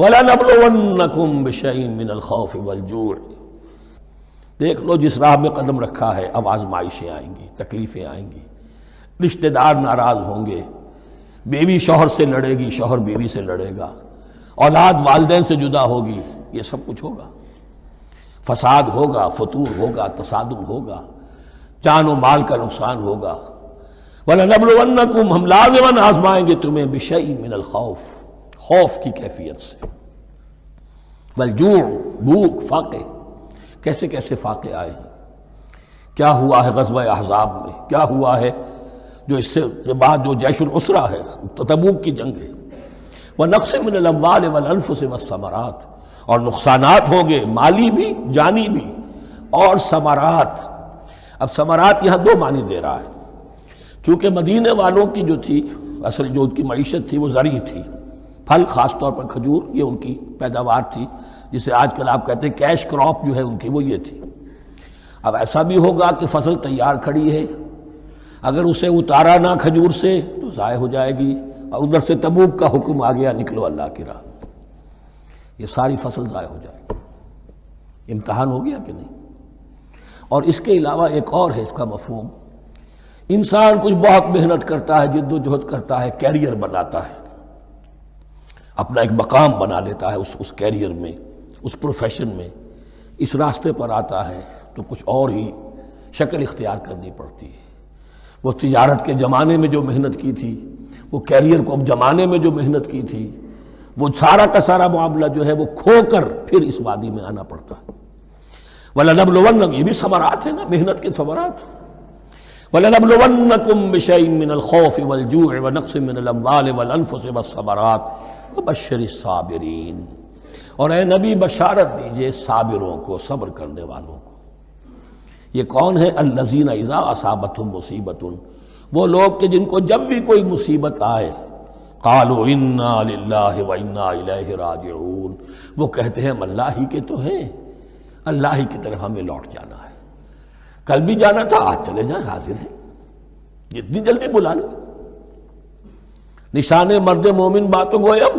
وَلَنَبْلُوَنَّكُمْ بِشَيْءٍ مِّنَ الْخَوْفِ وَالْجُوعِ۔ دیکھ لو جس راہ میں قدم رکھا ہے، اب آزمائشیں آئیں گی، تکلیفیں آئیں گی، رشتہ دار ناراض ہوں گے، بیوی شوہر سے لڑے گی، شوہر بیوی سے لڑے گا، اولاد والدین سے جدا ہوگی، یہ سب کچھ ہوگا، فساد ہوگا، فتور ہوگا، تصادم ہوگا، جان و مال کا نقصان ہوگا۔ وَلَنَبْلُوَنَّكُمْ، ہم لازماً آزمائیں گے تمہیں، بِشَيْءٍ مِّنَ الْخَوْفِ، خوف کی کیفیت سے، والجوع، بھوک، فاقے، کیسے کیسے فاقے آئے ہیں، کیا ہوا ہے غزوہ احزاب میں، کیا ہوا ہے جو اس سے بعد جو جیش العسرہ ہے، تبوک کی جنگ ہے۔ وَنَقْصٍ مِّنَ الْأَمْوَالِ وَالْأَنفُسِ وَالثَّمَرَاتِ، اور نقصانات ہوں گے، مالی بھی، جانی بھی، اور ثمرات۔ اب ثمرات یہاں دو معنی دے رہا ہے، کیونکہ مدینے والوں کی جو تھی اصل جو ان کی معیشت تھی وہ زرعی تھی، پھل، خاص طور پر کھجور، یہ ان کی پیداوار تھی، جسے آج کل آپ کہتے ہیں کیش کراپ جو ہے ان کی، وہ یہ تھی۔ اب ایسا بھی ہوگا کہ فصل تیار کھڑی ہے، اگر اسے اتارا نہ کھجور سے تو ضائع ہو جائے گی، اور ادھر سے تبوک کا حکم آ گیا، نکلو اللہ کی راہ، یہ ساری فصل ضائع ہو جائے گی۔ امتحان ہو گیا کہ نہیں؟ اور اس کے علاوہ ایک اور ہے اس کا مفہوم، انسان کچھ بہت محنت کرتا ہے، جد و جہد کرتا ہے، کیریئر بناتا ہے، اپنا ایک مقام بنا لیتا ہے اس کیریئر میں، اس پروفیشن میں، اس راستے پر آتا ہے تو کچھ اور ہی شکل اختیار کرنی پڑتی ہے۔ وہ تجارت کے زمانے میں جو محنت کی تھی، وہ کیریئر کو اب جمانے میں جو محنت کی تھی، وہ سارا کا سارا معاملہ جو ہے وہ کھو کر پھر اس وادی میں آنا پڑتا ہے۔ وَلَنَبْلُوَنَّكُمْ، یہ بھی ثمرات ہیں نا، محنت کے ثمرات۔ وَلَنَبْلُوَنَّكُمْ بِشَيْءٍ مِّنَ الْخَوْفِ وَالْجُوعِ وَنَقْصٍ مِّنَ الْأَمْوَالِ وَالْأَنفُسِ وَالثَّمَرَاتِ وَبَشِّرِ الصَّابِرِينَ، اور اے نبی بشارت دیجئے صابروں کو، صبر کرنے والوں کو۔ یہ کون ہے؟ الذین اذا اصابتہم مصیبۃ، وہ لوگ کہ جن کو جب بھی کوئی مصیبت آئے، قالوا انا للہ وانا الیہ راجعون، وہ کہتے ہیں ہم اللہ ہی کے تو ہیں، اللہ ہی کی طرف ہمیں لوٹ جانا ہے، کل بھی جانا تھا، آج چلے جائیں، حاضر ہیں، جتنی جلدی بلا لیں۔ نشان مرد مومن باتوں گویم،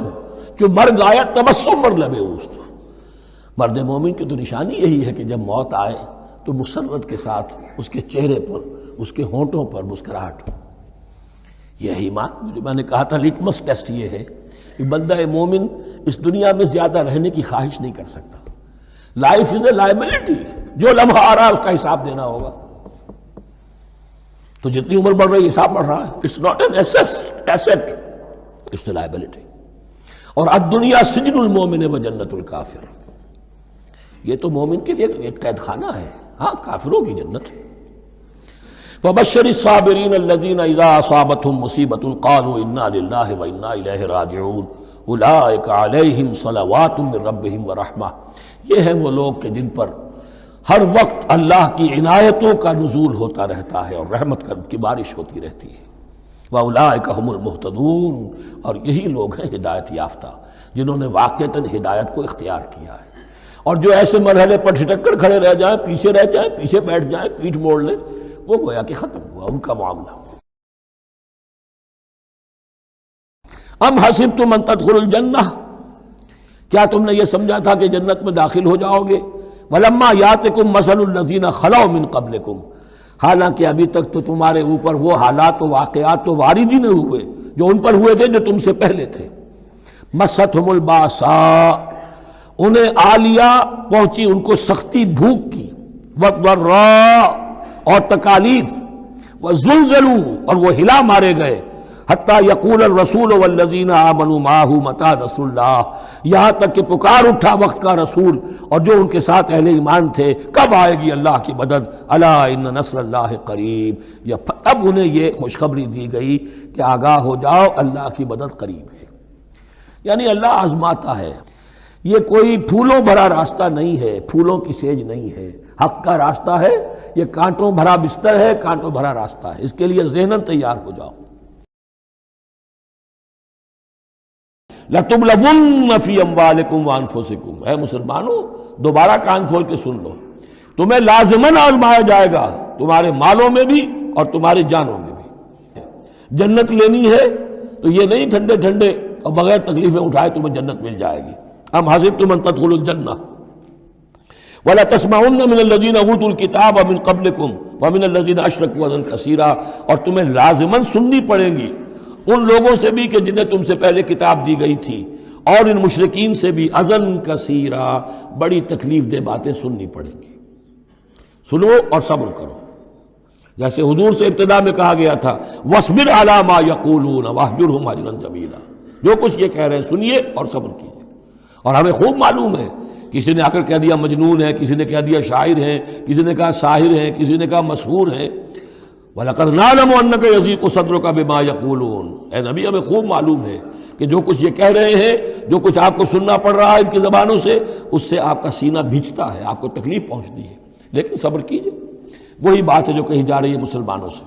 جو مرگ آیا تبسم مر لبے اوست، مرد مومن کی تو نشانی یہی ہے کہ جب موت آئے تو مسرت کے ساتھ اس کے چہرے پر، اس کے ہونٹوں پر مسکراہٹ ہو۔ یہ ایمان جو میں نے کہا تھا، لٹمس ٹیسٹ یہ ہے کہ بندہ مومن اس دنیا میں زیادہ رہنے کی خواہش نہیں کر سکتا۔ لائف از اے لائبلٹی، جو لمحہ آ رہا ہے اس کا حساب دینا ہوگا، تو جتنی عمر بڑھ رہی ہے حساب بڑھ رہا ہے۔ It's not an asset, it's a liability. اور الدنیا سجن المومن و جنت الکافر، یہ تو مومن کے لیے ایک قید خانہ ہے، ہاں کافروں کی جنت۔ وَبَشِّرِ الصَّابِرِينَ الَّذِينَ إِذَا أَصَابَتْهُمْ مُصِيبَةٌ قَالُوا إِنَّا لِلَّهِ وَإِنَّا إِلَيْهِ رَاجِعُونَ أُولَٰئِكَ عَلَيْهِمْ صَلَوَاتٌ مِّن رَّبِّهِمْ وَرَحْمَةٌ، یہ ہیں وہ لوگ کہ جن پر ہر وقت اللہ کی عنایتوں کا نزول ہوتا رہتا ہے اور رحمت کی بارش ہوتی رہتی ہے۔ وَأُولَٰئِكَ هُمُ الْمُهْتَدُونَ، اور یہی لوگ ہیں ہدایت یافتہ، جنہوں نے واقعتاً ہدایت کو اختیار کیا ہے۔ اور جو ایسے مرحلے پر ٹھٹک کر کھڑے رہ جائیں، پیچھے رہ جائیں، پیچھے بیٹھ جائیں، پیٹھ موڑ لیں، وہ گویا کہ ختم ہوا ان کا معاملہ۔ ام حسبتم ان تدخلوا الجنہ، کیا تم نے یہ سمجھا تھا کہ جنت میں داخل ہو جاؤ گے؟ ولما یاتکم مثل الذین خلوا من قبلکم، حالانکہ ابھی تک تو تمہارے اوپر وہ حالات و واقعات تو وارد ہی نہیں ہوئے جو ان پر ہوئے تھے جو تم سے پہلے تھے۔ مستہم الباساء، انہیں آ لیا، پہنچی ان کو سختی بھوک کی، والضراء، اور تکالیف، وزلزلوا، اور وہ ہلا مارے گئے، حتی یقول الرسول والذین آمنوا معہ متی نصر اللہ، یہاں تک کہ پکار اٹھا وقت کا رسول اور جو ان کے ساتھ اہل ایمان تھے، کب آئے گی اللہ کی مدد، الا ان نصر اللہ قریب، یا اب انہیں یہ خوشخبری دی گئی کہ آگاہ ہو جاؤ، اللہ کی مدد قریب ہے۔ یعنی اللہ آزماتا ہے، یہ کوئی پھولوں بھرا راستہ نہیں ہے، پھولوں کی سیج نہیں ہے، حق کا راستہ ہے، یہ کانٹوں بھرا بستر ہے، کانٹوں بھرا راستہ ہے، اس کے لیے ذہناً تیار ہو جاؤ۔ لَتُبْلَوُنَّ فِي أَمْوَالِكُمْ وَأَنفُسِكُمْ، اے مسلمانوں دوبارہ کان کھول کے سن لو، تمہیں لازماً آزمایا جائے گا، تمہارے مالوں میں بھی اور تمہاری جانوں میں بھی۔ جنت لینی ہے تو یہ نہیں ٹھنڈے ٹھنڈے اور بغیر تکلیفیں اٹھائے تمہیں جنت مل جائے گی، ام حسبتم ان تدخلوا الجنہ ولا تسمعن من الذين اوتوا الكتاب من قبلكم ومن الذين اشركوا اذى كثيرا، اور تمہیں لازماً سننی پڑے گی ان لوگوں سے بھی کہ جنہیں تم سے پہلے کتاب دی گئی تھی، اور ان مشرکین سے بھی اذًا کثیرا، بڑی تکلیف دہ باتیں سننی پڑیں گی۔ سنو اور صبر کرو، جیسے حضور سے ابتدا میں کہا گیا تھا وَاصْبِرْ عَلَىٰ مَا يَقُولُونَ وَاهْجُرْهُمْ هَجْرًا جَمِيلًا، جو کچھ یہ کہہ رہے ہیں سنیے اور صبر کیجیے۔ اور ہمیں خوب معلوم ہے، کسی نے آ کر کہہ دیا مجنون ہے، کسی نے کہہ دیا شاعر ہے، کسی نے کہا ساحر ہے، کسی نے کہا مسحور ہے۔ وَلَقَدْ نَعْلَمُ أَنَّكَ يَضِيقُ صَدْرُكَ بِمَا يَقُولُونَ، اے نبی ہمیں خوب معلوم ہے کہ جو کچھ یہ کہہ رہے ہیں، جو کچھ آپ کو سننا پڑ رہا ہے ان کی زبانوں سے، اس سے آپ کا سینہ بھیجتا ہے، آپ کو تکلیف پہنچتی ہے، لیکن صبر کیجئے۔ وہی بات ہے جو کہی جا رہی ہے مسلمانوں سے،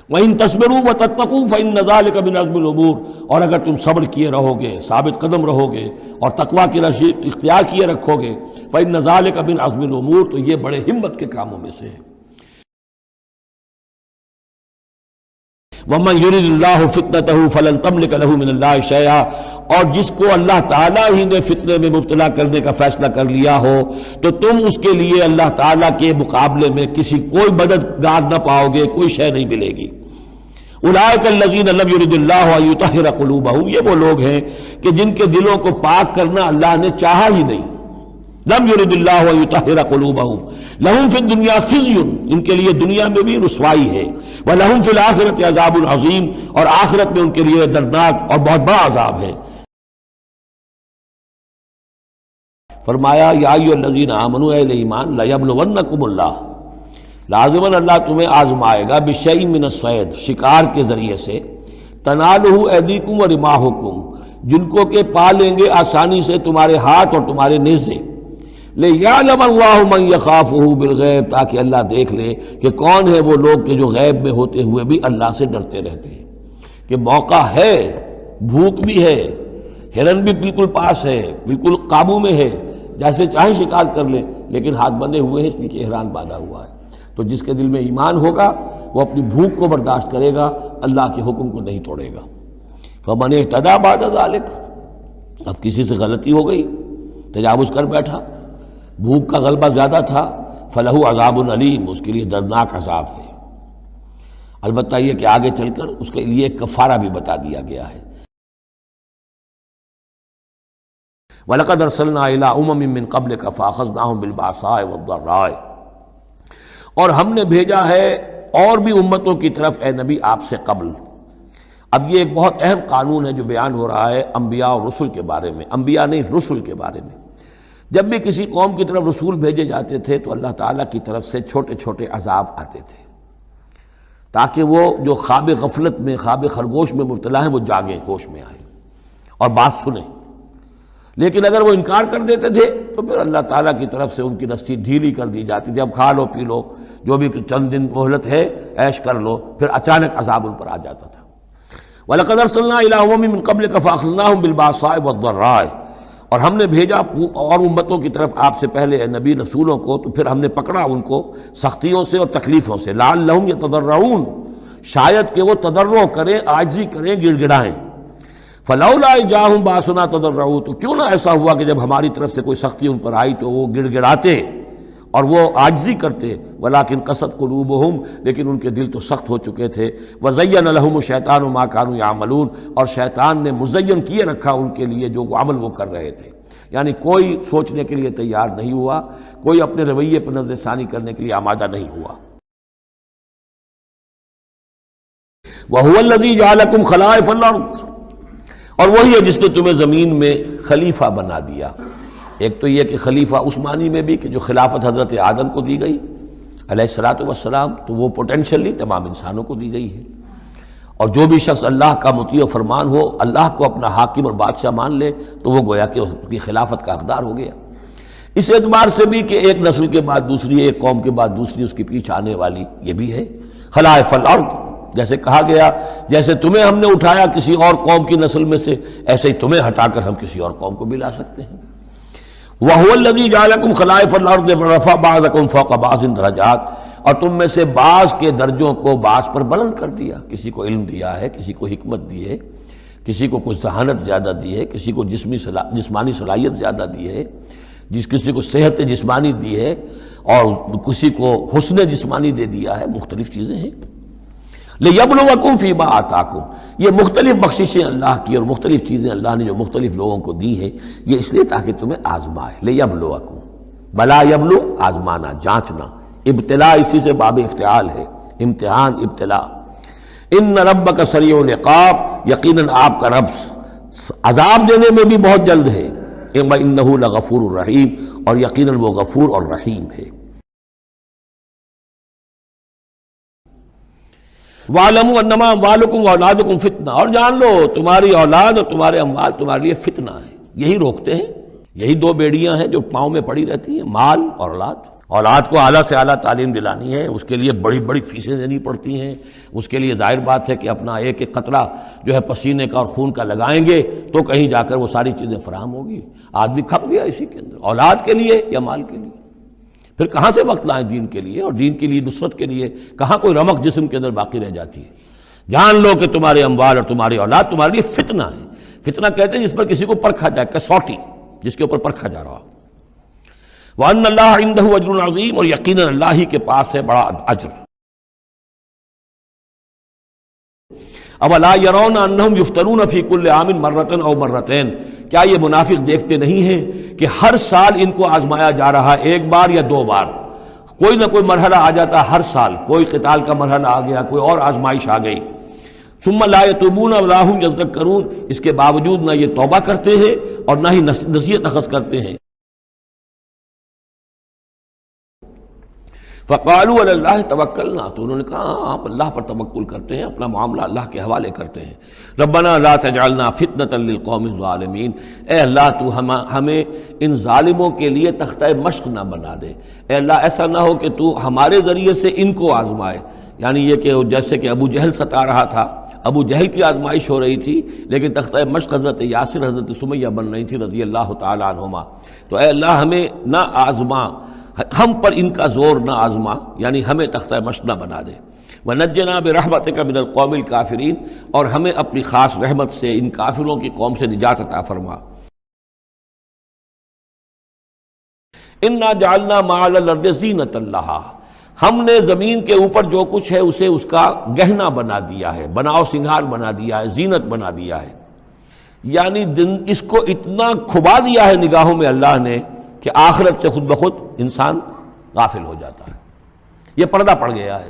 وَإِن تَصْبِرُوا وَتَتَّقُوا فَإِنَّ ذَلِكَ مِنْ عَزْمِ الْأُمُورِ، اور اگر تم صبر کیے رہو گے، ثابت قدم رہو گے اور تقویٰ کی راہ اختیار کیے رکھو گے، فَإِنَّ ذَلِكَ مِنْ عَزْمِ الْأُمُورِ، تو یہ بڑے ہمت کے کاموں میں سے ہے۔ وَمَنْ يُرِدِ اللَّهُ فِتْنَتَهُ فَلَنْ تَمْلِكَ لَهُ مِنَ اللَّهِ شَيْئًا، اور جس کو اللہ تعالیٰ ہی نے فتنے میں مبتلا کرنے کا فیصلہ کر لیا ہو تو تم اس کے لیے اللہ تعالیٰ کے مقابلے میں کوئی مددگار نہ پاؤ گے، کوئی شے نہیں ملے گی۔ اولئک الذین لم یرد اللہ ان یطہر قلوبہم، یہ وہ لوگ ہیں کہ جن کے دلوں کو پاک کرنا اللہ نے چاہا ہی نہیں۔ لم یرد اللہ ان یطہر قلوبہم لہم فی الدنیا خزی، ان کے لیے دنیا میں بھی رسوائی ہے، ولہم فی الآخرۃ عذاب عظیم، اور آخرت میں ان کے لیے دردناک اور بہت بڑا عذاب ہے۔ فرمایا یا ایھا الذین آمنوا، اے ایمان، لیبلونکم اللہ، لازماً اللہ تمہیں آزمائے گا، بشیء من الصید، شکار کے ذریعے سے، تنالہ ایدیکم ورماحکم، جن کو کہ پا لیں گے آسانی سے تمہارے ہاتھ اور تمہارے نیزے، لِيَعْلَمَ اللَّهُ مَن يَخَافُهُ بِالْغَیب، تاکہ اللہ دیکھ لے کہ کون ہے وہ لوگ کہ جو غیب میں ہوتے ہوئے بھی اللہ سے ڈرتے رہتے ہیں، کہ موقع ہے، بھوک بھی ہے، ہرن بھی بالکل پاس ہے، بالکل قابو میں ہے، جیسے چاہیں شکار کر لیں، لیکن ہاتھ بندھے ہوئے ہیں اس لیے کہ احرام باندھا ہوا ہے۔ تو جس کے دل میں ایمان ہوگا وہ اپنی بھوک کو برداشت کرے گا، اللہ کے حکم کو نہیں توڑے گا۔ فَمَنِ اهْتَدَىٰ بَعْدَ ذَلِكَ، اب کسی سے غلطی ہو گئی، تجاوز کر بیٹھا، بھوک کا غلبہ زیادہ تھا، فَلَهُ عَذَابٌ عَلِيمٌ، اس کے لیے دردناک عذاب ہے۔ البتہ یہ کہ آگے چل کر اس کے لیے ایک کفارہ بھی بتا دیا گیا ہے۔ وَلَقَدْ أَرْسَلْنَا إِلَىٰ أُمَمٍ مِّن قَبْلِكَ فَأَخَذْنَاهُم بِالْبَأْسَاءِ وَالضَّرَّاءِ، اور ہم نے بھیجا ہے اور بھی امتوں کی طرف اے نبی آپ سے قبل۔ اب یہ ایک بہت اہم قانون ہے جو بیان ہو رہا ہے انبیاء اور رسل کے بارے میں، انبیاء نہیں رسل کے بارے میں۔ جب بھی کسی قوم کی طرف رسول بھیجے جاتے تھے تو اللہ تعالیٰ کی طرف سے چھوٹے چھوٹے عذاب آتے تھے، تاکہ وہ جو خواب غفلت میں، خواب خرگوش میں مبتلا ہیں، وہ جاگیں، ہوش میں آئیں اور بات سنیں۔ لیکن اگر وہ انکار کر دیتے تھے تو پھر اللہ تعالیٰ کی طرف سے ان کی رسی ڈھیلی کر دی جاتی تھی، اب کھا لو پی لو، جو بھی چند دن مہلت ہے عیش کر لو، پھر اچانک عذاب ان پر آ جاتا تھا۔ وَلَقَدْ أَرْسَلْنَا إِلَىٰ أُمَمٍ مِّن قَبْلِكَ فَأَخَذْنَاهُم بِالْبَأْسَاءِ وَالضَّرَّاءِ، اور ہم نے بھیجا اور امتوں کی طرف آپ سے پہلے اے نبی رسولوں کو، تو پھر ہم نے پکڑا ان کو سختیوں سے اور تکلیفوں سے، لعلہم یتضرعون، شاید کہ وہ تضرع کریں، عاجزی کریں، گڑ گڑائیں۔ فلولا اذ جاءہم باسنا تضرعوا، تو کیوں نہ ایسا ہوا کہ جب ہماری طرف سے کوئی سختی ان پر آئی تو وہ گڑ گڑاتے اور وہ عاجزی کرتے، ولیکن قست قلوبہم، لیکن ان کے دل تو سخت ہو چکے تھے، وزین لہم الشیطان ما کانوا یعملون، اور شیطان نے مزین کیے رکھا ان کے لیے جو عمل وہ کر رہے تھے، یعنی کوئی سوچنے کے لیے تیار نہیں ہوا، کوئی اپنے رویے پر نظر ثانی کرنے کے لیے آمادہ نہیں ہوا۔ وَهُوَ الَّذِي جَعَلَكُمْ خَلَائِفَ الْأَرْضِ، اور وہی ہے جس نے تمہیں زمین میں خلیفہ بنا دیا۔ ایک تو یہ کہ خلیفہ اس معنی میں بھی کہ جو خلافت حضرت آدم کو دی گئی علیہ الصلوۃ والسلام، تو وہ پوٹینشلی تمام انسانوں کو دی گئی ہے، اور جو بھی شخص اللہ کا مطیع و فرمان ہو، اللہ کو اپنا حاکم اور بادشاہ مان لے، تو وہ گویا کہ اس کی خلافت کا حقدار ہو گیا۔ اس اعتبار سے بھی کہ ایک نسل کے بعد دوسری، ایک قوم کے بعد دوسری اس کے پیچھے آنے والی، یہ بھی ہے خلائف الارض۔ جیسے کہا گیا جیسے تمہیں ہم نے اٹھایا کسی اور قوم کی نسل میں سے، ایسے ہی تمہیں ہٹا کر ہم کسی اور قوم کو بھی لا سکتے ہیں۔ وَهُوَ الَّذِي جَعَلَكُمْ خَلَائِفَ الْأَرْضِ وَرَفَعَ بَعْضَكُمْ فَوْقَ بَعْضٍ دَرَجَاتٍ، اور تم میں سے بعض کے درجوں کو بعض پر بلند کر دیا، کسی کو علم دیا ہے، کسی کو حکمت دی ہے، کسی کو کچھ ذہانت زیادہ دی ہے، کسی کو جسمانی صلاحیت زیادہ دی ہے، کسی کو صحت جسمانی دی ہے، اور کسی کو حسن جسمانی دے دیا ہے، مختلف چیزیں ہیں۔ لِيَبْلُوَكُمْ فِي مَا آتَاكُمْ، یہ مختلف بخششیں اللہ کی اور مختلف چیزیں اللہ نے جو مختلف لوگوں کو دی ہیں، یہ اس لیے تاکہ تمہیں آزمائے۔ لِيَبْلُوَكُمْ، بلا یبلو، آزمانا، جانچنا، ابتلاء اسی سے باب افتعال ہے، امتحان، ابتلاء۔ ان ربک سریع العقاب، یقیناً آپ کا رب عذاب دینے میں بھی بہت جلد ہے، وَإِنَّهُ لَغَفُورٌ الرحیم، اور یقیناً وہ غفور اور رحیم ہے۔ وَاعْلَمُوا أَنَّمَا أَمْوَالُكُمْ وَأَوْلَادُكُمْ فِتْنَةٌ، اور جان لو تمہاری اولاد اور تمہارے اموال تمہارے لیے فتنہ ہے، یہی روکتے ہیں، یہی دو بیڑیاں ہیں جو پاؤں میں پڑی رہتی ہیں، مال اور اولاد۔ اولاد کو اعلیٰ سے اعلیٰ تعلیم دلانی ہے، اس کے لیے بڑی بڑی فیسیں دینی پڑتی ہیں، اس کے لیے ظاہر بات ہے کہ اپنا ایک ایک قطرہ جو ہے پسینے کا اور خون کا لگائیں گے تو کہیں جا کر وہ ساری چیزیں فراہم ہوگی۔ آدمی کھپ گیا اسی کے اندر، اولاد کے لیے یا مال کے لیے، پھر کہاں سے وقت لائیں دین کے لیے، اور دین کے لیے نصرت کے لیے کہاں کوئی رمق جسم کے اندر باقی رہ جاتی ہے۔ جان لو کہ تمہارے اموال اور تمہاری اولاد تمہارے لیے فتنہ ہے۔ فتنہ کہتے ہیں جس پر کسی کو پرکھا جائے، کسوٹی جس کے اوپر پرکھا جا رہا۔ وَأَنَّ اللَّهَ عِندَهُ أَجْرٌ عَظِيمٌ، اور یقیناً اللہ ہی کے پاس ہے بڑا اجر۔ أَوَلَا يَرَوْنَ أَنَّهُمْ يُفْتَنُونَ فِي كُلِّ عَامٍ مَرَّةً أَوْ مَرَّتَيْنِ، کیا یہ منافق دیکھتے نہیں ہیں کہ ہر سال ان کو آزمایا جا رہا ہے، ایک بار یا دو بار، کوئی نہ کوئی مرحلہ آ جاتا ہے ہر سال، کوئی قتال کا مرحلہ آ گیا، کوئی اور آزمائش آ گئی۔ ثم لا يتوبون ولا هم يذكرون، اس کے باوجود نہ یہ توبہ کرتے ہیں اور نہ ہی نصیحت اخذ کرتے ہیں۔ فقالوا علی اللہ توکلنا، تو انہوں نے کہا ہاں آپ اللہ پر توکل کرتے ہیں، اپنا معاملہ اللہ کے حوالے کرتے ہیں۔ ربنا لا تجعلنا فتنة للقوم الظالمین، اے اللہ تو ہمیں ان ظالموں کے لیے تختہ مشق نہ بنا دے، اے اللہ ایسا نہ ہو کہ تو ہمارے ذریعے سے ان کو آزمائے، یعنی یہ کہ جیسے کہ ابو جہل ستا رہا تھا، ابو جہل کی آزمائش ہو رہی تھی، لیکن تختہ مشق حضرت یاسر، حضرت سمیہ بن رہی تھی رضی اللہ تعالیٰ عنہما۔ تو اے اللہ ہمیں نہ آزما، ہم پر ان کا زور نہ آزما، یعنی ہمیں تختہ مشق نہ بنا دے۔ وَنَجِّنَا بِرَحْمَتِكَ مِنَ الْقَوْمِ الْكَافِرِينَ، اور ہمیں اپنی خاص رحمت سے ان کافروں کی قوم سے نجات عطا فرما۔ اِنَّا جَعَلْنَا مَا عَلَى الْأَرْضِ زِينَةً لَهَا، ہم نے زمین کے اوپر جو کچھ ہے اسے اس کا گہنا بنا دیا ہے، بناؤ سنگھار بنا دیا ہے، زینت بنا دیا ہے، یعنی اس کو اتنا کھبا دیا ہے نگاہوں میں اللہ نے کہ آخرت سے خود بخود انسان غافل ہو جاتا ہے۔ یہ پردہ پڑ گیا ہے،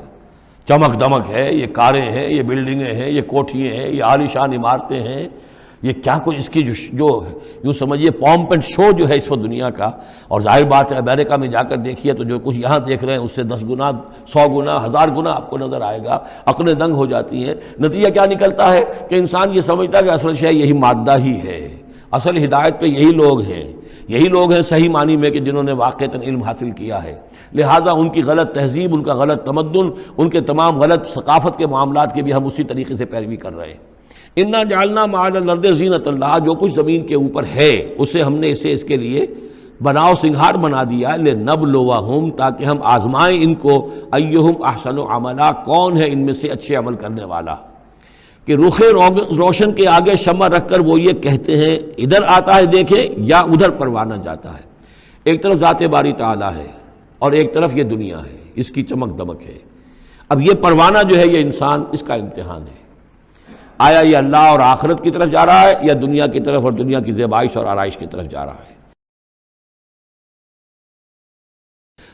چمک دمک ہے، یہ کاریں ہیں، یہ بلڈنگیں ہیں، یہ کوٹھیاں ہیں، یہ عالیشان عمارتیں ہیں، یہ کیا کچھ اس کی جو یوں سمجھیے پومپ اینڈ شو جو ہے اس وقت دنیا کا، اور ظاہر بات ہے امریکہ میں جا کر دیکھیے تو جو کچھ یہاں دیکھ رہے ہیں اس سے 10 گنا 100 گنا 1000 گنا آپ کو نظر آئے گا، عقلیں دنگ ہو جاتی ہیں۔ نتیجہ کیا نکلتا ہے کہ انسان یہ سمجھتا ہے کہ اصل شے یہی مادہ ہی ہے، اصل ہدایت پہ یہی لوگ ہیں، یہی لوگ ہیں صحیح معنی میں کہ جنہوں نے واقعتاً علم حاصل کیا ہے، لہٰذا ان کی غلط تہذیب، ان کا غلط تمدن، ان کے تمام غلط ثقافت کے معاملات کے بھی ہم اسی طریقے سے پیروی کر رہے ہیں۔ اِنَّا جَعَلْنَا مَا عَلَى الْأَرْضِ زِينَةً لَهَا، جو کچھ زمین کے اوپر ہے اسے ہم نے اس کے لیے بناؤ سنگھار بنا دیا ہے، لِنَبْلُوَهُمْ، تاکہ ہم آزمائیں ان کو، أَيُّهُمْ أَحْسَنُ عَمَلًا، کون ہے ان میں سے اچھے عمل کرنے والا، کہ رخ روشن کے آگے شمع رکھ کر وہ یہ کہتے ہیں ادھر آتا ہے دیکھیں یا ادھر پروانہ جاتا ہے۔ ایک طرف ذات باری تعالیٰ ہے اور ایک طرف یہ دنیا ہے، اس کی چمک دمک ہے۔ اب یہ پروانہ جو ہے یہ انسان، اس کا امتحان ہے، آیا یہ اللہ اور آخرت کی طرف جا رہا ہے یا دنیا کی طرف اور دنیا کی زیبائش اور آرائش کی طرف جا رہا ہے۔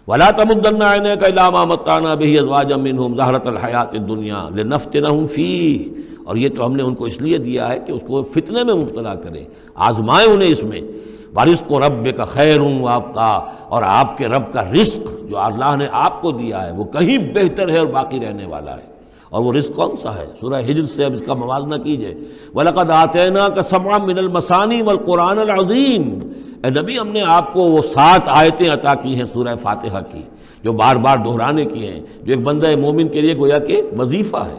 وَلَا تَمُدَّنَّ عَيْنَيْكَ إِلَىٰ مَا مَتَّعْنَا بِهِ أَزْوَاجًا مِّنْهُمْ زَهْرَةَ الْحَيَاةِ الدُّنْيَا لِنَفْتِنَهُمْ فِيهِ، اور یہ تو ہم نے ان کو اس لیے دیا ہے کہ اس کو فتنے میں مبتلا کریں، آزمائیں انہیں اس میں۔ وَرِزْقُ رَبِّكَ خَيْرٌ وَأَبْقَىٰ، اور آپ کے رب کا رزق جو اللہ نے آپ کو دیا ہے وہ کہیں بہتر ہے اور باقی رہنے والا ہے۔ اور وہ رزق کون سا ہے؟ سورہ ہجر سے اب اس کا موازنہ کیجئے، وَلَقَدْ آتَيْنَاكَ سَبْعًا مِّنَ الْمَثَانِي وَالْقُرْآنِ الْعَظِيمِ، اے نبی ہم نے آپ کو وہ 7 آیتیں عطا کی ہیں سورہ فاتحہ کی، جو بار بار دہرانے کی ہیں، جو ایک بندہ مومن کے لیے گویا کہ وظیفہ ہے۔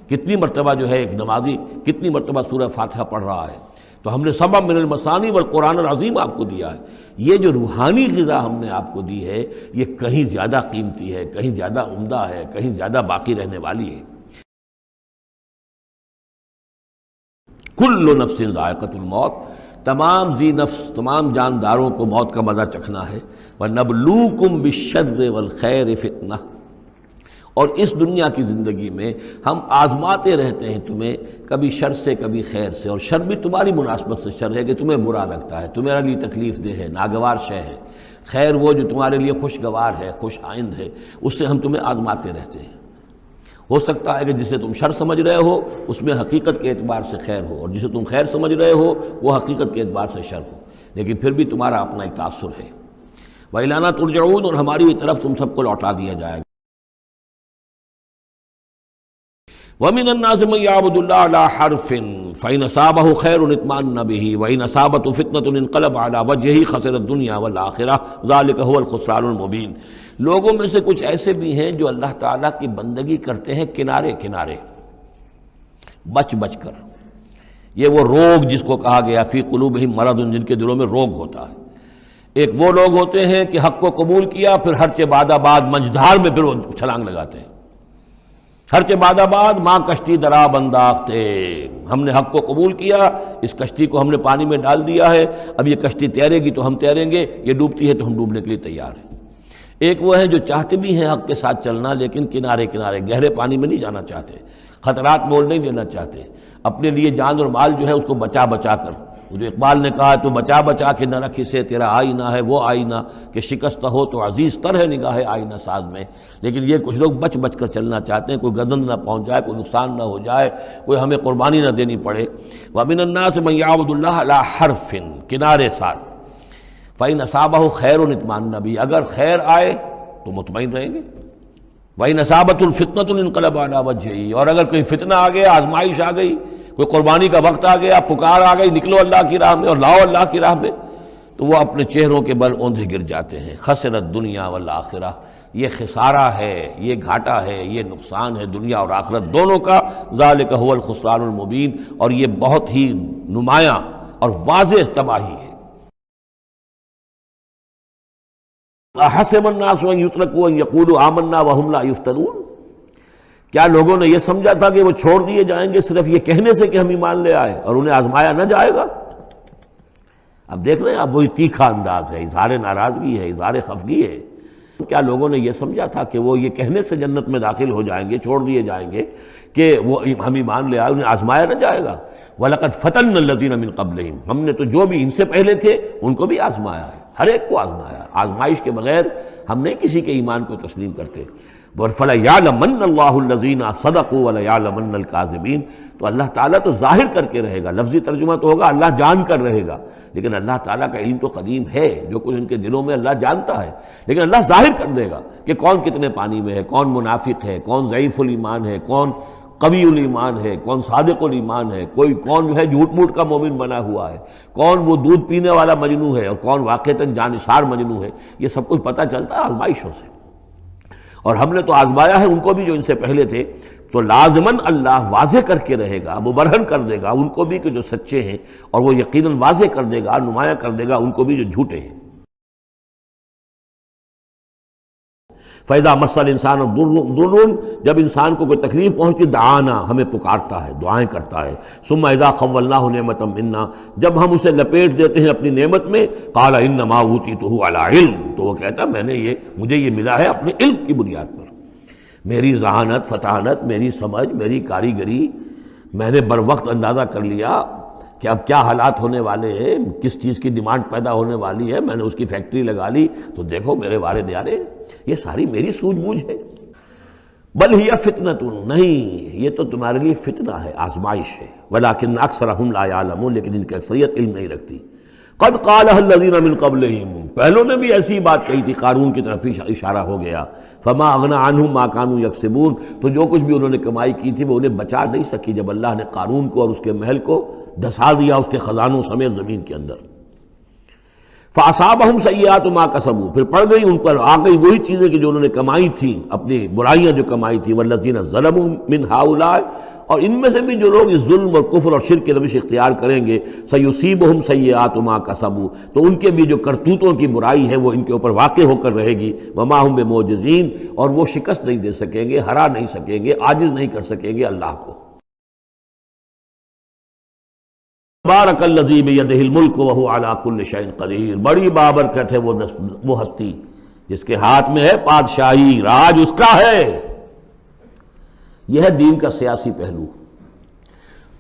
کتنی مرتبہ جو ہے ایک نمازی کتنی مرتبہ سورہ فاتحہ پڑھ رہا ہے، تو ہم نے سبع من المثانی والقرآن العظیم آپ کو دیا ہے۔ یہ جو روحانی غذا ہم نے آپ کو دی ہے یہ کہیں زیادہ قیمتی ہے، کہیں زیادہ عمدہ ہے، کہیں زیادہ باقی رہنے والی ہے۔ کل نفس ذائقۃ الموت، تمام ذی نفس، تمام جانداروں کو موت کا مزہ چکھنا ہے۔ وَنَبْلُوكُمْ بِالشَّرِّ وَالْخَيْرِ فِتْنَةً، اور اس دنیا کی زندگی میں ہم آزماتے رہتے ہیں تمہیں، کبھی شر سے کبھی خیر سے، اور شر بھی تمہاری مناسبت سے شر ہے کہ تمہیں برا لگتا ہے، تمہارے لیے تکلیف دہ ہے، ناگوار شے ہے۔ خیر وہ جو تمہارے لیے خوشگوار ہے، خوش آئند ہے، اس سے ہم تمہیں آزماتے رہتے ہیں۔ ہو سکتا ہے کہ جسے تم شر سمجھ رہے ہو اس میں حقیقت کے اعتبار سے خیر ہو، اور جسے تم خیر سمجھ رہے ہو وہ حقیقت کے اعتبار سے شر ہو، لیکن پھر بھی تمہارا اپنا ایک تاثر ہے۔ وَإِلَيْنَا تُرْجَعُونَ، اور ہماری طرف تم سب کو لوٹا دیا جائے گا۔ وَمِنَ النَّاسِ مَن يَعْبُدُ اللَّهَ عَلَىٰ حَرْفٍ فَإِنْ أَصَابَهُ خَيْرٌ اطْمَأَنَّ بِهِ وَإِنْ أَصَابَتْهُ فِتْنَةٌ انقلب عَلَىٰ وَجْهِهِ خَسِرَ الدُّنْيَا وَالْآخِرَةَ ذَلِكَ هُوَ الْخُسْرَانُ الْمُبِينُ۔ لوگوں میں سے کچھ ایسے بھی ہیں جو اللہ تعالیٰ کی بندگی کرتے ہیں کنارے کنارے، بچ بچ کر۔ یہ وہ روگ جس کو کہا گیا فی قلوبہم مرض، جن کے دلوں میں روگ ہوتا ہے۔ ایک وہ لوگ ہوتے ہیں کہ حق کو قبول کیا، پھر ہر چہ بعد آباد منجدھار میں پھر وہ چھلانگ لگاتے ہیں۔ ہر چہ بعد آباد ماں کشتی دراب انداختے، ہم نے حق کو قبول کیا، اس کشتی کو ہم نے پانی میں ڈال دیا ہے، اب یہ کشتی تیرے گی تو ہم تیریں گے، یہ ڈوبتی ہے تو ہم ڈوبنے کے لیے تیار ہیں۔ ایک وہ ہیں جو چاہتے بھی ہیں حق کے ساتھ چلنا، لیکن کنارے کنارے گہرے پانی میں نہیں جانا چاہتے، خطرات مول نہیں لینا چاہتے، اپنے لیے جان اور مال جو ہے اس کو بچا بچا کر، جو اقبال نے کہا تو بچا بچا کے نہ رکھ اسے تیرا آئینہ ہے وہ آئینہ کہ شکست ہو تو عزیز تر ہے نگاہ آئینہ ساز میں۔ لیکن یہ کچھ لوگ بچ بچ کر چلنا چاہتے ہیں، کوئی گردن نہ پہنچ جائے، کوئی نقصان نہ ہو جائے، کوئی ہمیں قربانی نہ دینی پڑے۔ وَمِنَ النَّاسِ مَن يَعْبُدُ اللَّهَ عَلَىٰ حَرْفٍ، کنارے ساتھ۔ فَإِنْ أَصَابَهُ خَيْرٌ اطْمَأَنَّ بِهِ، اگر خیر آئے تو مطمئن رہیں گے۔ وَإِنْ أَصَابَتْهُ الْفِتْنَةُ انقلب عَلَىٰ وَجْهِهِ، اور اگر کوئی فتنہ آ گیا، آزمائش آ گئی، کوئی قربانی کا وقت آ گیا، پکار آ گئی، نکلو اللہ کی راہ میں اور لاؤ اللہ کی راہ میں، تو وہ اپنے چہروں کے بل اوندھے گر جاتے ہیں۔ خسرت دنیا والآخرہ، یہ خسارہ ہے، یہ گھاٹا ہے، یہ نقصان ہے دنیا اور آخرت دونوں کا۔ ذالک هو الخسران المبین، اور یہ بہت ہی نمایاں اور واضح تباہی ہے۔ احسب الناس ان یترکوا ان یقولوا آمنا وهم لا یفتنون، کیا لوگوں نے یہ سمجھا تھا کہ وہ چھوڑ دیے جائیں گے صرف یہ کہنے سے کہ ہم ایمان لے آئے، اور انہیں آزمایا نہ جائے گا؟ اب دیکھ رہے ہیں، اب وہی تیکھا انداز ہے، اظہار ناراضگی ہے، اظہار خفگی ہے۔ کیا لوگوں نے یہ سمجھا تھا کہ وہ یہ کہنے سے جنت میں داخل ہو جائیں گے، چھوڑ دیے جائیں گے کہ وہ ہم ایمان لے آئے، انہیں آزمایا نہ جائے گا؟ وَلَقَدْ فَتَنَّا الَّذِينَ مِن قَبْلِهِمْ، ہم نے تو جو بھی ان سے پہلے تھے ان کو بھی آزمایا ہے، ہر ایک کو آزمایا۔ آزمائش کے بغیر ہم نہیں کسی کے ایمان کو تسلیم کرتے۔ فَلَيَعْلَمَنَّ اللَّهُ الَّذِينَ صَدَقُوا وَلَيَعْلَمَنَّ الْكَاذِبِينَ، تو اللہ تعالیٰ تو ظاہر کر کے رہے گا، لفظی ترجمہ تو ہوگا اللہ جان کر رہے گا، لیکن اللہ تعالیٰ کا علم تو قدیم ہے، جو کچھ ان کے دلوں میں اللہ جانتا ہے، لیکن اللہ ظاہر کر دے گا کہ کون کتنے پانی میں ہے، کون منافق ہے، کون ضعیف الایمان ہے، کون قوی الایمان ہے، کون صادق الایمان ہے، کوئی کون جو ہے جھوٹ موٹ کا مومن بنا ہوا ہے، کون وہ دودھ پینے والا مجنو ہے، اور کون واقعتاً جانثار مجنو ہے۔ یہ سب کچھ پتہ چلتا ہے آزمائشوں سے، اور ہم نے تو آزمایا ہے ان کو بھی جو ان سے پہلے تھے، تو لازماً اللہ واضح کر کے رہے گا، مبرہن کر دے گا ان کو بھی کہ جو سچے ہیں، اور وہ یقیناً واضح کر دے گا، نمایاں کر دے گا ان کو بھی جو جھوٹے ہیں۔ فَإِذَا مَسَّ الْإِنسَانَ ضُرٌّ، جب انسان کو کوئی تکلیف پہنچتی، دعانا، ہمیں پکارتا ہے، دعائیں کرتا ہے۔ ثُمَّ إِذَا خَوَّلْنَاهُ نِعْمَةً مِنَّا، جب ہم اسے لپیٹ دیتے ہیں اپنی نعمت میں، قَالَ إِنَّمَا أُوتِيتُهُ عَلَىٰ عِلْمٍ، تو وہ کہتا ہے مجھے یہ ملا ہے اپنے علم کی بنیاد پر، میری ذہانت، فطانت، میری سمجھ، میری کاریگری، میں نے بر وقت اندازہ کر لیا کہ اب کیا حالات ہونے والے ہیں، کس چیز کی ڈیمانڈ پیدا ہونے والی ہے، میں نے اس کی فیکٹری لگا لی، تو دیکھو میرے وارے نیارے، یہ ساری میری سوجھ بوجھ ہے۔ بل ہی فتنۃ، نہیں، یہ تو تمہارے لیے فتنہ ہے، آزمائش ہے۔ ولکن اکثرہم لا یعلمون، لیکن ان کی اکثریت علم نہیں رکھتی۔ قد قالها الذین من قبلہم، پہلوں نے بھی ایسی بات کہی تھی، قارون کی طرف بھی اشارہ ہو گیا۔ فما اغنی عنہم ما کانوا یکسبون، تو جو کچھ بھی انہوں نے کمائی کی تھی وہ انہیں بچا نہیں سکی جب اللہ نے قارون کو اور اس کے محل کو دھسا دیا اس کے خزانوں سمیت زمین کے اندر۔ فَأَصَابَهُمْ سَيِّئَاتُ مَا كَسَبُوا، پھر پڑ گئی ان پر، آ گئی وہی چیزیں کہ جو انہوں نے کمائی تھیں، اپنی برائیاں جو کمائی تھیں۔ وَالَّذِينَ ظَلَمُوا مِنْ هَؤُلَاءِ، اور ان میں سے بھی جو لوگ اس ظلم اور کفر اور شرک کی روش اختیار کریں گے، سَيُصِيبُهُمْ سَيِّئَاتُ مَا كَسَبُوا، تو ان کے بھی جو کرتوتوں کی برائی ہے وہ ان کے اوپر واقع ہو کر رہے گی۔ وَمَا هُمْ بِمُعْجِزِينَ، اور وہ شکست نہیں دے سکیں گے، ہرا نہیں سکیں گے، عاجز نہیں کر سکیں گے اللہ کو۔ بارک الذی بیدہ الملک وہو علی کل شیء قدیر، بڑی بابرکت ہے وہ ہستی جس کے ہاتھ میں ہے بادشاہی، راج اس کا ہے۔ یہ ہے دین کا سیاسی پہلو،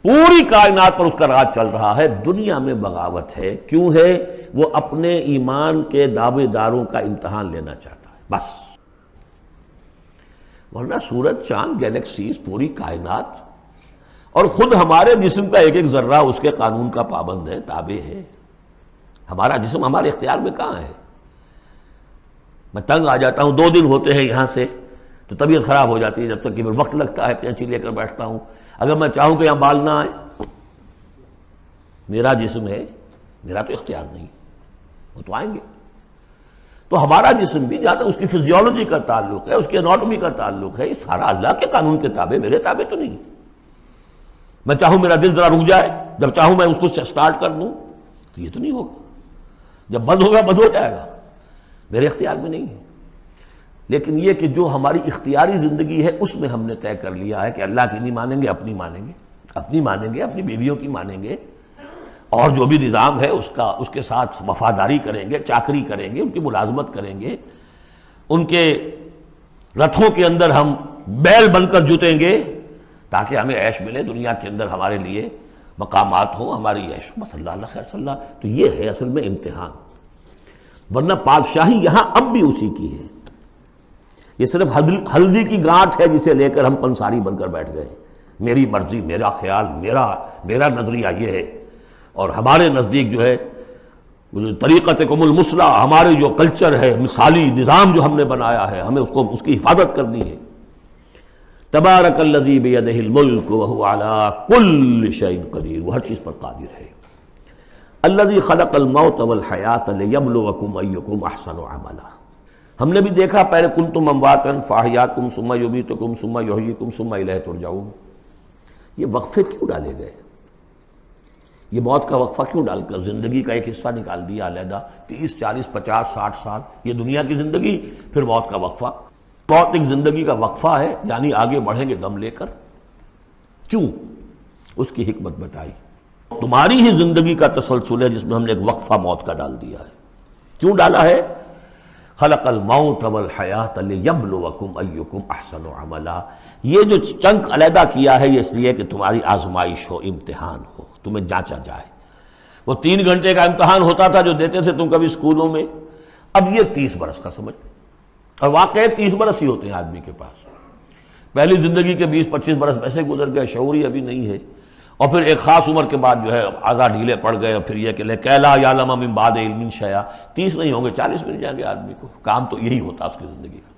پوری کائنات پر اس کا راج چل رہا ہے۔ دنیا میں بغاوت ہے، کیوں ہے؟ وہ اپنے ایمان کے دعوے داروں کا امتحان لینا چاہتا ہے بس، ورنہ سورج، چاند، گیلیکسیز، پوری کائنات اور خود ہمارے جسم کا ایک ایک ذرہ اس کے قانون کا پابند ہے، تابع ہے۔ ہمارا جسم ہمارے اختیار میں کہاں ہے؟ میں تنگ آ جاتا ہوں، 2 دن ہوتے ہیں یہاں سے تو طبیعت خراب ہو جاتی ہے، جب تک کہ وقت لگتا ہے کینچی لے کر بیٹھتا ہوں۔ اگر میں چاہوں کہ یہاں بال نہ آئے، میرا جسم ہے، میرا تو اختیار نہیں، وہ تو آئیں گے۔ تو ہمارا جسم بھی جہاں تک اس کی فزیولوجی کا تعلق ہے، اس کی اناٹومی کا تعلق ہے، یہ سارا اللہ کے قانون کے تابع، میرے تابع تو نہیں۔ میں چاہوں میرا دل ذرا رک جائے، جب چاہوں میں اس کو سٹارٹ کر دوں تو یہ تو نہیں ہوگا، جب بند ہوگا بند ہو جائے گا، میرے اختیار میں نہیں ہے۔ لیکن یہ کہ جو ہماری اختیاری زندگی ہے اس میں ہم نے طے کر لیا ہے کہ اللہ کی نہیں مانیں گے، اپنی مانیں گے، اپنی مانیں گے، اپنی بیویوں کی مانیں گے، اور جو بھی نظام ہے اس کے ساتھ وفاداری کریں گے، چاکری کریں گے، ان کی ملازمت کریں گے، ان کے رتھوں کے اندر ہم بیل بن کر جتیں گے تاکہ ہمیں عیش ملے، دنیا کے اندر ہمارے لیے مقامات ہوں، ہماری عیش بس اللہ اللہ خیر صلی اللہ۔ تو یہ ہے اصل میں امتحان، ورنہ بادشاہی یہاں اب بھی اسی کی ہے۔ یہ صرف ہلدی کی گانٹھ ہے جسے لے کر ہم پنساری بن کر بیٹھ گئے، میری مرضی، میرا خیال، میرا نظریہ یہ ہے، اور ہمارے نزدیک جو ہے طریقتکم المثلی، ہمارے جو کلچر ہے، مثالی نظام جو ہم نے بنایا ہے، ہمیں اس کی حفاظت کرنی ہے۔ تبارک الذی بیدہ الملک وہو علی کل شیء قدیر، وہ ہر چیز پر قادر ہے۔ الذی خلق الموت والحیاۃ لیبلوکم ایکم احسن عملا۔ ہم نے بھی دیکھا پہلے کنتم امواتا فاحیاکم ثم یمیتکم ثم یحییکم ثم الیہ ترجعون۔ یہ وقفے کیوں ڈالے گئے؟ یہ موت کا وقفہ کیوں ڈال کر زندگی کا ایک حصہ نکال دیا علیحدہ؟ 30 40 50 60 سال یہ دنیا کی زندگی، پھر موت کا وقفہ۔ موت ایک زندگی کا وقفہ ہے، یعنی آگے بڑھیں گے دم لے کر۔ کیوں؟ اس کی حکمت بتائی۔ تمہاری ہی زندگی کا تسلسل ہے جس میں ہم نے ایک وقفہ موت کا ڈال دیا ہے۔ کیوں ڈالا ہے؟ خلق الموت والحیاۃ لیبلوکم ایکم احسن عملا۔ یہ جو چنک علیحدہ کیا ہے یہ اس لیے کہ تمہاری آزمائش ہو، امتحان ہو، تمہیں جانچا جائے۔ وہ 3 گھنٹے کا امتحان ہوتا تھا جو دیتے تھے تم کبھی اسکولوں میں، اب یہ 30 برس کا سمجھ، اور واقعی 30 برس ہی ہوتے ہیں آدمی کے پاس۔ پہلی زندگی کے 20 25 برس ویسے گزر گئے، شعور ہی ابھی نہیں ہے، اور پھر ایک خاص عمر کے بعد جو ہے اعضاء ڈھیلے پڑ گئے، اور پھر یہ کہ لا یعلم من بعد علم شیئا، 30 نہیں ہوں گے 40 مل جائیں گے آدمی کو، کام تو یہی ہوتا اس کی زندگی کا۔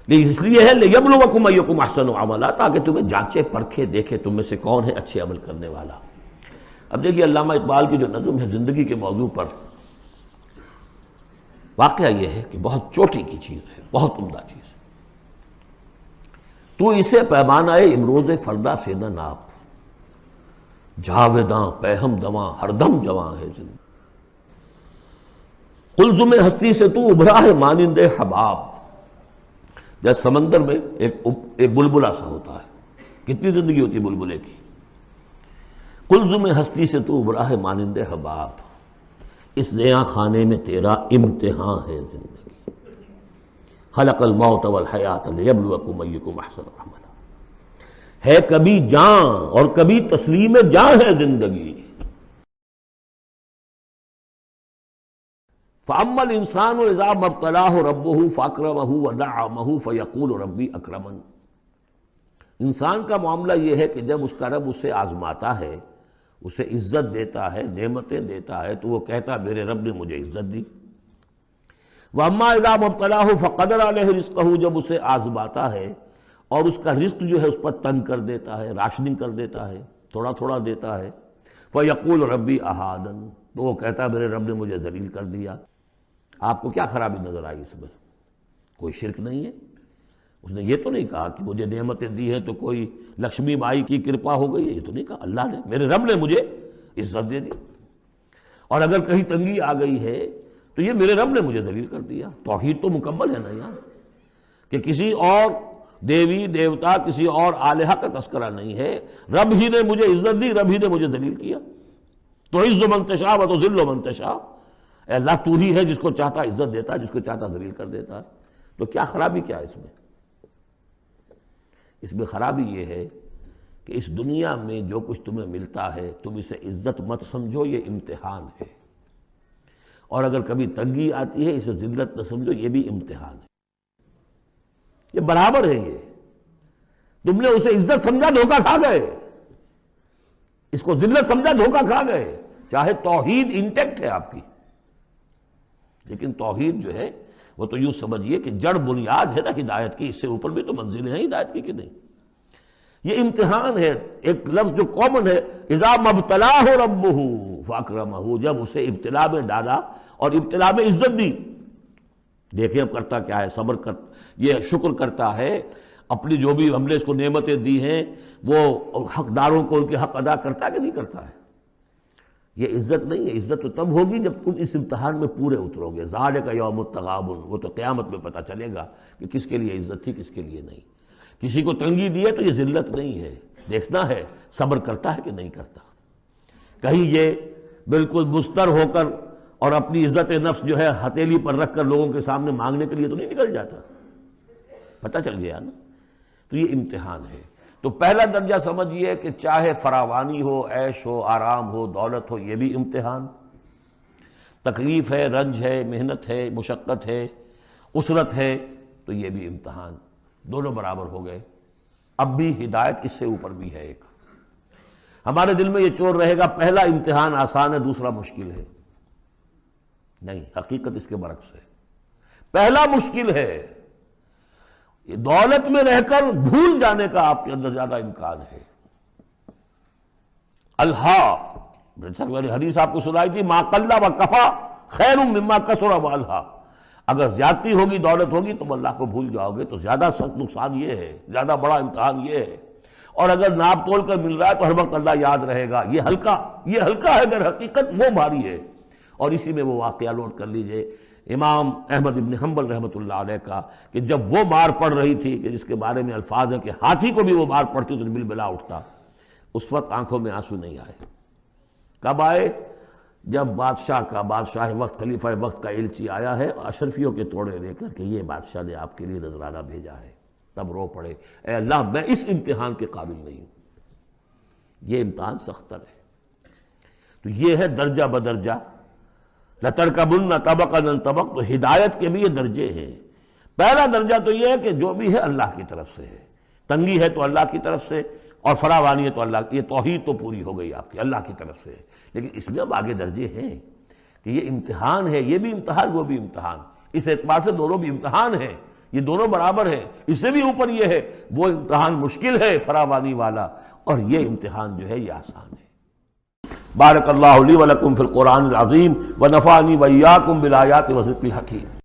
لیکن اس لیے ہے لیبلوکم ایکم احسن عملا، تاکہ تمہیں جانچے پرکھے دیکھے تم میں سے کون ہے اچھے عمل کرنے والا۔ اب دیکھیے علامہ اقبال کی جو نظم ہے زندگی کے موضوع پر، واقعہ یہ ہے کہ بہت چوٹی کی چیز ہے، بہت عمدہ چیز ہے۔ تو اسے پیمانہ امروز فردا سے نہ ناپ، جاویداں پہم دواں ہر دم جواں ہے زندگی۔ قلزم ہستی سے تو ابھرا ہے مانند حباب، جیسے سمندر میں ایک بلبلا سا ہوتا ہے، کتنی زندگی ہوتی ہے بلبلے کی۔ قلزم ہستی سے تو ابھرا ہے مانند حباب، اس زیاں خانے میں تیرا امتحان ہے زندگی۔ خلق الموت والحیاۃ لیبلوکم ایکم احسن عملا۔ ہے کبھی جاں اور کبھی تسلیم جاں ہے زندگی۔ فَأَمَّا الْإِنسَانُ إِذَا مَا ابْتَلَاهُ رَبُّهُ فَأَكْرَمَهُ وَنَعَّمَهُ فَيَقُولُ رَبِّي أَكْرَمَنِ۔ انسان کا معاملہ یہ ہے کہ جب اس کا رب اسے آزماتا ہے، اسے عزت دیتا ہے، نعمتیں دیتا ہے، تو وہ کہتا ہے میرے رب نے مجھے عزت دی۔ وَأَمَّا إِذَا مَا ابْتَلَاهُ فَقَدَرَ عَلَيْهِ رِزْقَهُ، جب اسے آزماتا ہے اور اس کا رزق جو ہے اس پر تنگ کر دیتا ہے، راشننگ کر دیتا ہے، تھوڑا تھوڑا دیتا ہے، فَيَقُولُ رَبِّي أَهَانَنِ، تو وہ کہتا ہے میرے رب نے مجھے ذلیل کر دیا۔ آپ کو کیا خرابی نظر آئی اس میں؟ کوئی شرک نہیں ہے۔ اس نے یہ تو نہیں کہا کہ مجھے نعمتیں دی ہیں تو کوئی لکشمی مائی کی کرپا ہو گئی ہے، یہ تو نہیں کہا، اللہ نے، میرے رب نے مجھے عزت دے دی۔ اور اگر کہیں تنگی آ گئی ہے تو یہ میرے رب نے مجھے ذلیل کر دیا۔ توحید تو مکمل ہے نا یہاں، کہ کسی اور دیوی دیوتا، کسی اور الہہ کا تذکرہ نہیں ہے، رب ہی نے مجھے عزت دی، رب ہی نے مجھے ذلیل کیا۔ تو عز من تشاء و تذل من تشاء، اے اللہ تو ہی ہے جس کو چاہتا عزت دیتا ہے، جس کو چاہتا ذلیل کر دیتا ہے۔ تو کیا خرابی کیا ہے اس میں؟ اس میں خرابی یہ ہے کہ اس دنیا میں جو کچھ تمہیں ملتا ہے تم اسے عزت مت سمجھو، یہ امتحان ہے، اور اگر کبھی تنگی آتی ہے اسے ذلت نہ سمجھو، یہ بھی امتحان ہے۔ یہ برابر ہے، یہ تم نے اسے عزت سمجھا دھوکہ کھا گئے، اس کو ذلت سمجھا دھوکہ کھا گئے۔ چاہے توحید انٹیکٹ ہے آپ کی، لیکن توحید جو ہے وہ تو یوں سمجھیے کہ جڑ بنیاد ہے نا ہدایت کی، اس سے اوپر بھی تو منزلیں ہیں ہدایت کی کہ نہیں؟ یہ امتحان ہے۔ ایک لفظ جو کامن ہے، اذا مبتلاہ ربہ فاکرمہ، جب اسے ابتلا میں ڈالا اور ابتلا میں عزت دی۔ دیکھیں اب کرتا کیا ہے، صبر کر، یہ شکر کرتا ہے، اپنی جو بھی ہم نے اس کو نعمتیں دی ہیں وہ حقداروں کو ان کے حق ادا کرتا ہے کہ نہیں کرتا ہے؟ یہ عزت نہیں ہے، عزت تو تب ہوگی جب تم اس امتحان میں پورے اترو گے۔ ذالک یوم التغابن، وہ تو قیامت میں پتہ چلے گا کہ کس کے لیے عزت تھی کس کے لیے نہیں۔ کسی کو تنگی دی ہے تو یہ ذلت نہیں ہے، دیکھنا ہے صبر کرتا ہے کہ نہیں کرتا۔ کہیں یہ بالکل مستر ہو کر اور اپنی عزت نفس جو ہے ہتھیلی پر رکھ کر لوگوں کے سامنے مانگنے کے لیے تو نہیں نکل جاتا، پتہ چل گیا نا۔ تو یہ امتحان ہے۔ تو پہلا درجہ سمجھیے کہ چاہے فراوانی ہو، عیش ہو، آرام ہو، دولت ہو، یہ بھی امتحان، تکلیف ہے، رنج ہے، محنت ہے، مشقت ہے، اسرت ہے، تو یہ بھی امتحان، دونوں برابر ہو گئے۔ اب بھی ہدایت اس سے اوپر بھی ہے ایک۔ ہمارے دل میں یہ چور رہے گا پہلا امتحان آسان ہے دوسرا مشکل ہے، نہیں، حقیقت اس کے برعکس ہے۔ پہلا مشکل ہے، یہ دولت میں رہ کر بھول جانے کا آپ کے اندر زیادہ امکان ہے۔ میں نے حدیث آپ کو سنائی تھی، ما قل و کفا خیر مما کثر و الہا، اگر زیادتی ہوگی دولت ہوگی تم اللہ کو بھول جاؤ گے تو زیادہ سخت نقصان یہ ہے، زیادہ بڑا امتحان یہ ہے۔ اور اگر ناپ تول کر مل رہا ہے تو ہر وقت اللہ یاد رہے گا، یہ ہلکا ہے، اگر حقیقت وہ بھاری ہے۔ اور اسی میں وہ واقعہ نوٹ کر لیجئے امام احمد ابن حنبل رحمۃ اللہ علیہ کا، کہ جب وہ مار پڑ رہی تھی کہ جس کے بارے میں الفاظ ہیں کہ ہاتھی کو بھی وہ مار پڑتی تو بل بلا اٹھتا، اس وقت آنکھوں میں آنسو نہیں آئے۔ کب آئے؟ جب بادشاہ وقت، خلیفہ وقت کا ایلچی آیا ہے اشرفیوں کے توڑے لے کر کہ یہ بادشاہ نے آپ کے لیے نذرانہ بھیجا ہے، تب رو پڑے، اے اللہ میں اس امتحان کے قابل نہیں ہوں۔ یہ امتحان سختر ہے۔ تو یہ ہے درجہ بدرجہ، لَتَرْكَبُنَّ طَبَقًا عَنْ طَبَقٍ، تو ہدایت کے بھی یہ درجے ہیں۔ پہلا درجہ تو یہ ہے کہ جو بھی ہے اللہ کی طرف سے ہے، تنگی ہے تو اللہ کی طرف سے، اور فراوانی ہے تو اللہ کی، یہ توحید تو پوری ہو گئی آپ کی، اللہ کی طرف سے۔ لیکن اس میں اب آگے درجے ہیں کہ یہ امتحان ہے، یہ بھی امتحان وہ بھی امتحان، اس اعتبار سے دونوں بھی امتحان ہیں، یہ دونوں برابر ہیں۔ اس سے بھی اوپر یہ ہے، وہ امتحان مشکل ہے فراوانی والا، اور یہ امتحان جو ہے یہ آسان ہے۔ بارک اللہ لی و لکم فی القرآن العظیم ونفعنی وإیاکم بالآیات والذکر الحکیم۔